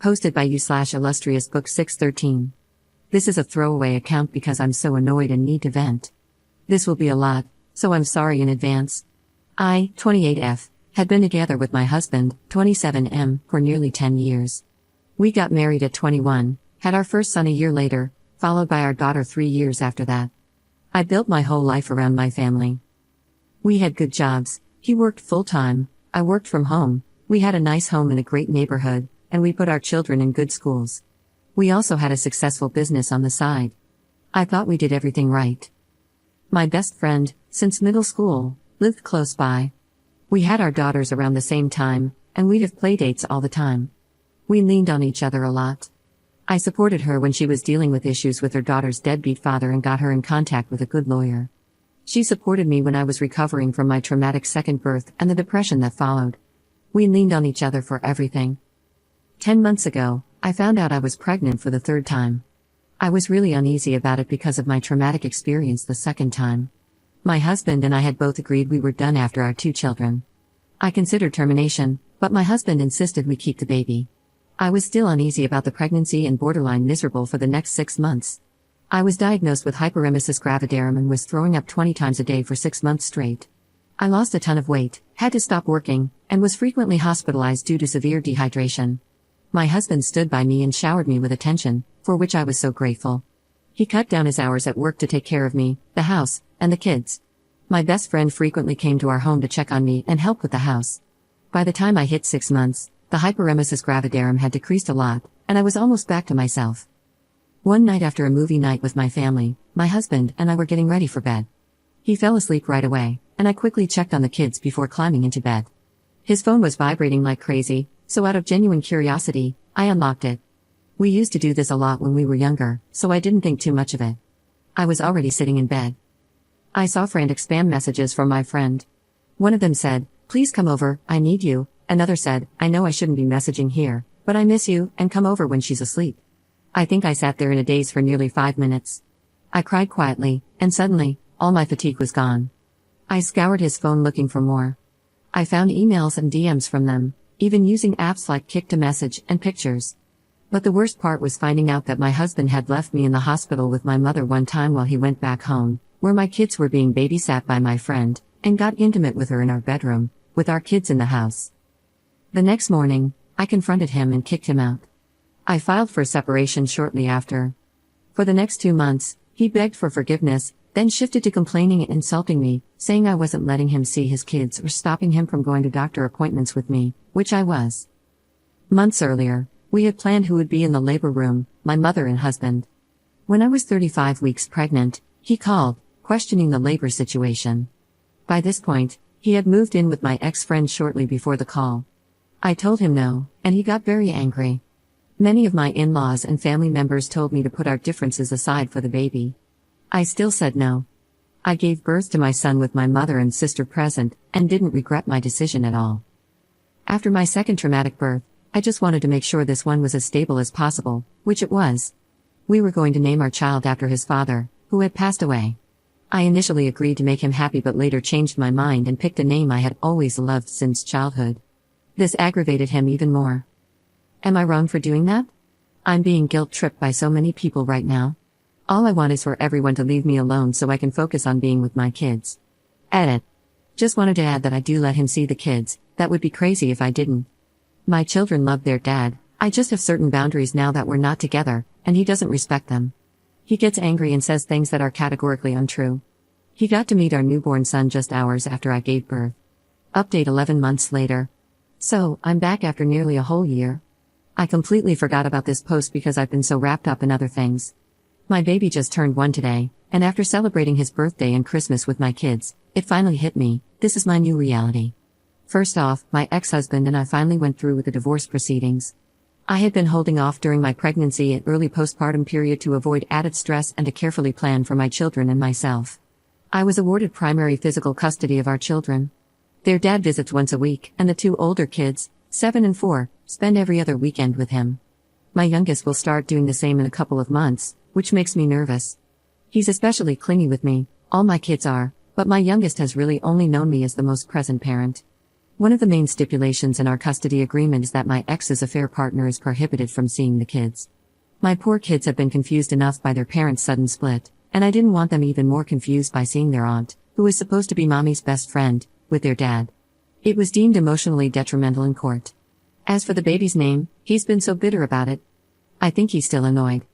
Posted by you/illustrious book 613. This is a throwaway account because I'm so annoyed and need to vent. This will be a lot, so I'm sorry in advance. I, 28F, had been together with my husband, 27M, for nearly 10 years. We got married at 21, had our first son a year later, followed by our daughter 3 years after that. I built my whole life around my family. We had good jobs, he worked full-time, I worked from home, we had a nice home in a great neighborhood, and we put our children in good schools. We also had a successful business on the side. I thought we did everything right. My best friend, since middle school, lived close by. We had our daughters around the same time, and we'd have playdates all the time. We leaned on each other a lot. I supported her when she was dealing with issues with her daughter's deadbeat father and got her in contact with a good lawyer. She supported me when I was recovering from my traumatic second birth and the depression that followed. We leaned on each other for everything. 10 months ago, I found out I was pregnant for the third time. I was really uneasy about it because of my traumatic experience the second time. My husband and I had both agreed we were done after our 2 children. I considered termination, but my husband insisted we keep the baby. I was still uneasy about the pregnancy and borderline miserable for the next 6 months. I was diagnosed with hyperemesis gravidarum and was throwing up 20 times a day for 6 months straight. I lost a ton of weight, had to stop working, and was frequently hospitalized due to severe dehydration. My husband stood by me and showered me with attention, for which I was so grateful. He cut down his hours at work to take care of me, the house, and the kids. My best friend frequently came to our home to check on me and help with the house. By the time I hit 6 months, the hyperemesis gravidarum had decreased a lot, and I was almost back to myself. One night after a movie night with my family, my husband and I were getting ready for bed. He fell asleep right away, and I quickly checked on the kids before climbing into bed. His phone was vibrating like crazy, so out of genuine curiosity, I unlocked it. We used to do this a lot when we were younger, so I didn't think too much of it. I was already sitting in bed. I saw frantic spam messages from my friend. One of them said, "Please come over, I need you." Another said, "I know I shouldn't be messaging here, but I miss you, and come over when she's asleep." I think I sat there in a daze for nearly 5 minutes. I cried quietly, and suddenly, all my fatigue was gone. I scoured his phone looking for more. I found emails and DMs from them, even using apps like Kik2Message and pictures. But the worst part was finding out that my husband had left me in the hospital with my mother one time while he went back home, where my kids were being babysat by my friend, and got intimate with her in our bedroom, with our kids in the house. The next morning, I confronted him and kicked him out. I filed for separation shortly after. For the next 2 months, he begged for forgiveness, then shifted to complaining and insulting me, saying I wasn't letting him see his kids or stopping him from going to doctor appointments with me, which I was. Months earlier, we had planned who would be in the labor room, my mother and husband. When I was 35 weeks pregnant, he called, questioning the labor situation. By this point, he had moved in with my ex-friend shortly before the call. I told him no, and he got very angry. Many of my in-laws and family members told me to put our differences aside for the baby. I still said no. I gave birth to my son with my mother and sister present, and didn't regret my decision at all. After my second traumatic birth, I just wanted to make sure this one was as stable as possible, which it was. We were going to name our child after his father, who had passed away. I initially agreed to make him happy but later changed my mind and picked a name I had always loved since childhood. This aggravated him even more. Am I wrong for doing that? I'm being guilt-tripped by so many people right now. All I want is for everyone to leave me alone so I can focus on being with my kids. Edit. Just wanted to add that I do let him see the kids, that would be crazy if I didn't. My children love their dad, I just have certain boundaries now that we're not together, and he doesn't respect them. He gets angry and says things that are categorically untrue. He got to meet our newborn son just hours after I gave birth. Update 11 months later. So, I'm back after nearly a whole year. I completely forgot about this post because I've been so wrapped up in other things. My baby just turned 1 today, and after celebrating his birthday and Christmas with my kids, it finally hit me, this is my new reality. First off, my ex-husband and I finally went through with the divorce proceedings. I had been holding off during my pregnancy and early postpartum period to avoid added stress and to carefully plan for my children and myself. I was awarded primary physical custody of our children. Their dad visits once a week, and the 2 older kids, 7 and 4, spend every other weekend with him. My youngest will start doing the same in a couple of months, which makes me nervous. He's especially clingy with me, all my kids are, but my youngest has really only known me as the most present parent. One of the main stipulations in our custody agreement is that my ex's affair partner is prohibited from seeing the kids. My poor kids have been confused enough by their parents' sudden split, and I didn't want them even more confused by seeing their aunt, who is supposed to be mommy's best friend, with their dad. It was deemed emotionally detrimental in court. As for the baby's name, he's been so bitter about it. I think he's still annoyed.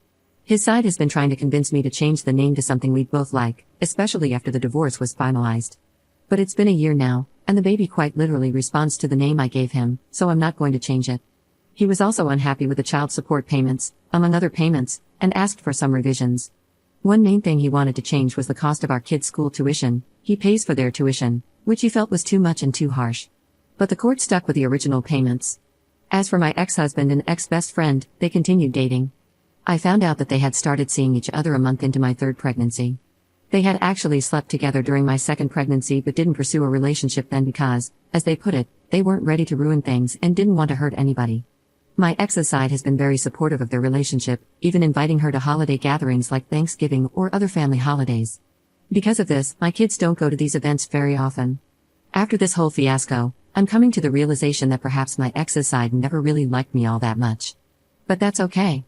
His side has been trying to convince me to change the name to something we'd both like, especially after the divorce was finalized. But it's been a year now, and the baby quite literally responds to the name I gave him, so I'm not going to change it. He was also unhappy with the child support payments, among other payments, and asked for some revisions. One main thing he wanted to change was the cost of our kids' school tuition. He pays for their tuition, which he felt was too much and too harsh. But the court stuck with the original payments. As for my ex-husband and ex-best friend, they continued dating. I found out that they had started seeing each other a month into my third pregnancy. They had actually slept together during my second pregnancy but didn't pursue a relationship then because, as they put it, they weren't ready to ruin things and didn't want to hurt anybody. My ex's side has been very supportive of their relationship, even inviting her to holiday gatherings like Thanksgiving or other family holidays. Because of this, my kids don't go to these events very often. After this whole fiasco, I'm coming to the realization that perhaps my ex's side never really liked me all that much. But that's okay.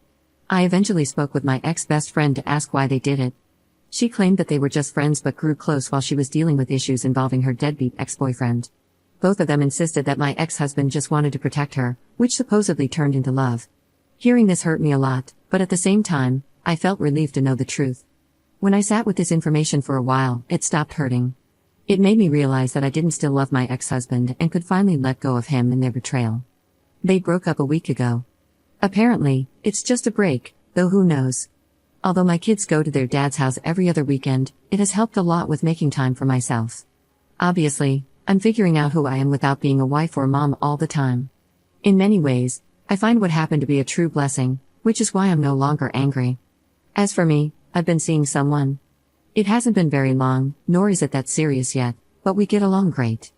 I eventually spoke with my ex-best friend to ask why they did it. She claimed that they were just friends but grew close while she was dealing with issues involving her deadbeat ex-boyfriend. Both of them insisted that my ex-husband just wanted to protect her, which supposedly turned into love. Hearing this hurt me a lot, but at the same time, I felt relieved to know the truth. When I sat with this information for a while, it stopped hurting. It made me realize that I didn't still love my ex-husband and could finally let go of him and their betrayal. They broke up a week ago. Apparently, it's just a break, though who knows. Although my kids go to their dad's house every other weekend, it has helped a lot with making time for myself. Obviously, I'm figuring out who I am without being a wife or mom all the time. In many ways, I find what happened to be a true blessing, which is why I'm no longer angry. As for me, I've been seeing someone. It hasn't been very long, nor is it that serious yet, but we get along great.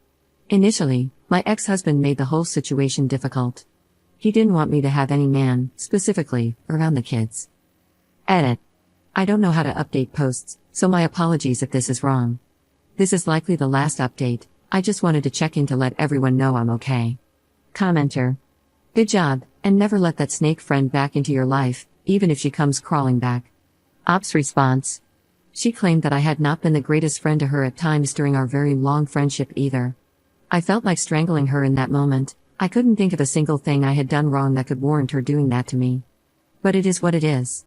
Initially, my ex-husband made the whole situation difficult. He didn't want me to have any man, specifically, around the kids. Edit. I don't know how to update posts, so my apologies if this is wrong. This is likely the last update. I just wanted to check in to let everyone know I'm okay. Commenter. Good job, and never let that snake friend back into your life, even if she comes crawling back. Ops response. She claimed that I had not been the greatest friend to her at times during our very long friendship either. I felt like strangling her in that moment. I couldn't think of a single thing I had done wrong that could warrant her doing that to me. But it is what it is.